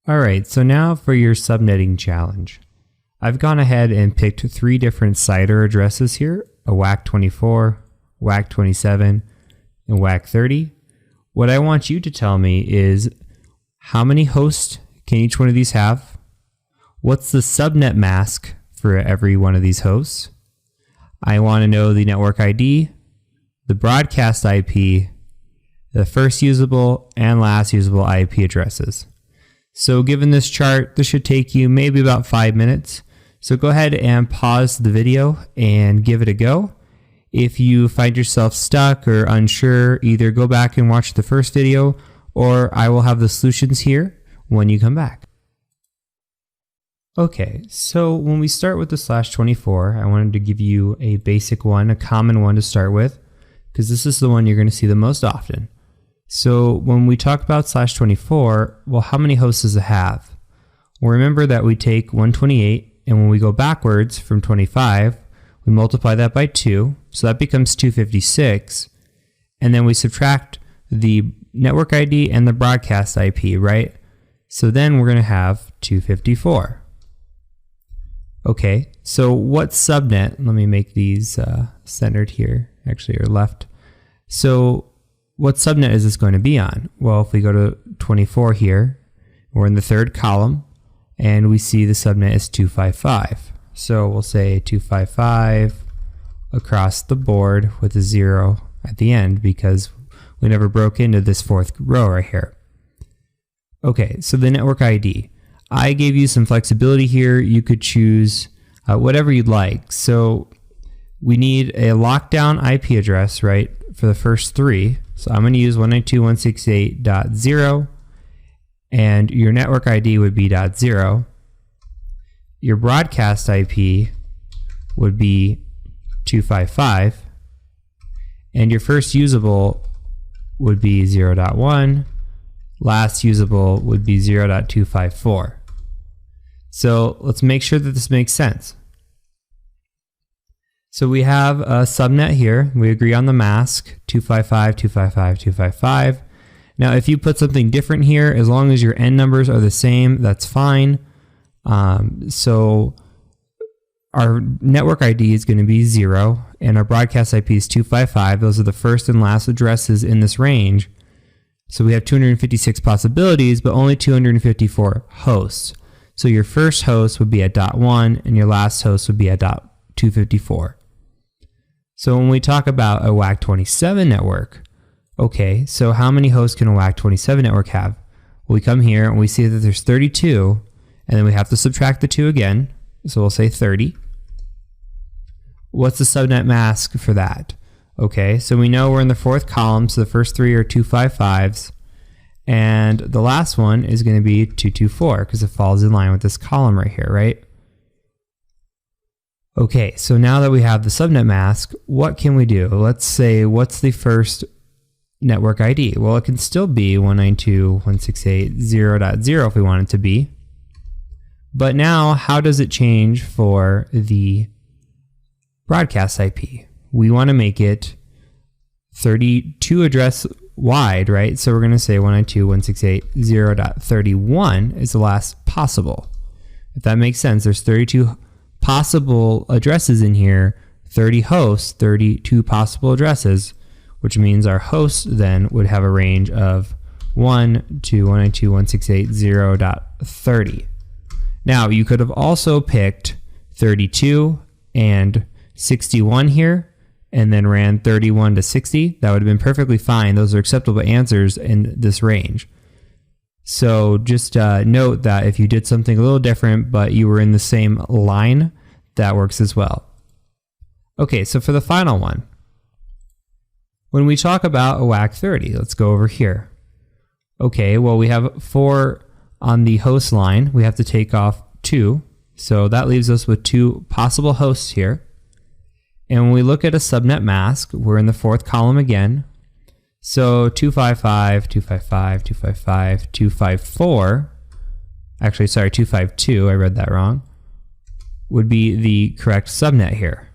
Alright, so now for your subnetting challenge. I've gone ahead and picked 3 different CIDR addresses here, a WAC24, WAC27, and WAC30. What I want you to tell me is how many hosts can each one of these have? What's the subnet mask for every one of these hosts? I want to know the network ID, the broadcast IP, the first usable and last usable IP addresses. So given this chart, this should take you maybe about 5 minutes. So go ahead and pause the video and give it a go. If you find yourself stuck or unsure, either go back and watch the first video, or I will have the solutions here when you come back. Okay, so when we start with the /24, I wanted to give you a basic one, a common one to start with, because this is the one you're going to see the most often. So when we talk about /24, well, how many hosts does it have? Well, remember that we take 128, and when we go backwards from 25, we multiply that by 2, so that becomes 256, and then we subtract the network ID and the broadcast IP, right? So then we're going to have 254. Okay, so what subnet, let me make these centered here, actually, or left. So what subnet is this going to be on? Well, if we go to 24 here, we're in the 3rd column, and we see the subnet is 255. So we'll say 255 across the board with a 0 at the end because we never broke into this 4th row right here. Okay, so the network ID. I gave you some flexibility here. You could choose whatever you'd like. So we need a lockdown IP address, right, for the first 3. So I'm going to use 192.168.0, and your network ID would be .0. Your broadcast IP would be 255, and your first usable would be 0.1. Last usable would be 0.254. So let's make sure that this makes sense. So we have a subnet here. We agree on the mask, 255, 255, 255. Now if you put something different here, as long as your N numbers are the same, that's fine. So our network ID is going to be 0, and our broadcast IP is 255. Those are the first and last addresses in this range. So we have 256 possibilities, but only 254 hosts. So your first host would be at .1, and your last host would be at .254. So when we talk about a WAC27 network, okay, so how many hosts can a WAC27 network have? Well, we come here and we see that there's 32, and then we have to subtract the 2 again, so we'll say 30. What's the subnet mask for that? Okay, so we know we're in the 4th column, so the first 3 are 255s, and the last one is going to be 224 because it falls in line with this column right here, right? Okay, so now that we have the subnet mask, what can we do? Let's say, what's the first network ID? Well, it can still be 192.168.0.0 if we want it to be. But now, how does it change for the broadcast IP? We want to make it 32 address wide, right? So we're going to say 192.168.0.31 is the last possible. If that makes sense, there's 32 possible addresses in here, 30 hosts, 32 possible addresses, which means our hosts then would have a range of 1 to 192.168.0.30. Now, you could have also picked 32 and 61 here, and then ran 31 to 60. That would have been perfectly fine. Those are acceptable answers in this range. So just note that if you did something a little different, but you were in the same line, that works as well. Okay, so for the final one, when we talk about a WAC30, let's go over here. Okay, well, we have 4 on the host line. We have to take off 2. So that leaves us with 2 possible hosts here. And when we look at a subnet mask, we're in the 4th column again. So 255, 255, 255, 254, actually, sorry, 252, I read that wrong, would be the correct subnet here.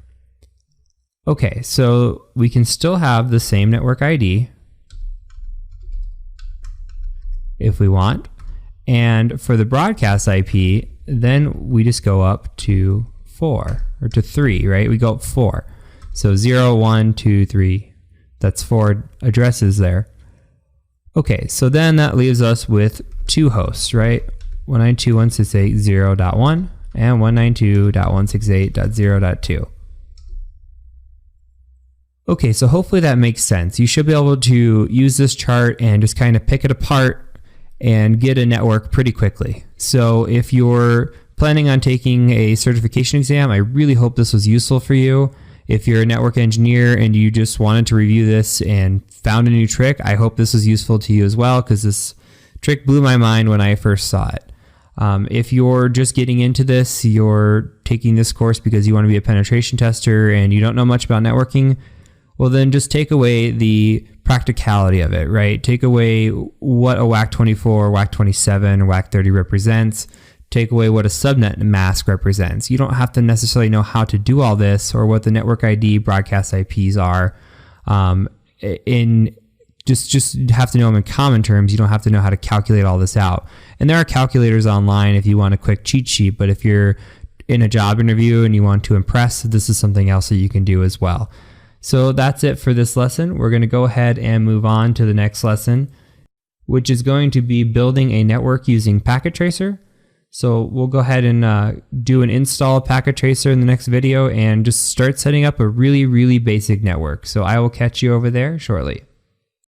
Okay, so we can still have the same network ID if we want. And for the broadcast IP, then we just go up to 4 or to 3, right? We go up 4. So 0, 1, 2, 3. That's 4 addresses there. Okay, so then that leaves us with 2 hosts, right? 192.168.0.1 and 192.168.0.2. Okay, so hopefully that makes sense. You should be able to use this chart and just kind of pick it apart and get a network pretty quickly. So if you're planning on taking a certification exam, I really hope this was useful for you. If you're a network engineer and you just wanted to review this and found a new trick, I hope this was useful to you as well, because this trick blew my mind when I first saw it. If you're just getting into this, you're taking this course because you want to be a penetration tester and you don't know much about networking, well then just take away the practicality of it, right? Take away what a WAC 24, WAC 27, or WAC 30 represents. Take away what a subnet mask represents. You don't have to necessarily know how to do all this or what the network ID broadcast IPs are. Just have to know them in common terms. You don't have to know how to calculate all this out. And there are calculators online if you want a quick cheat sheet, but if you're in a job interview and you want to impress, this is something else that you can do as well. So that's it for this lesson. We're going to go ahead and move on to the next lesson, which is going to be building a network using Packet Tracer. So we'll go ahead and do an install of Packet Tracer in the next video and just start setting up a really, really basic network. So I will catch you over there shortly.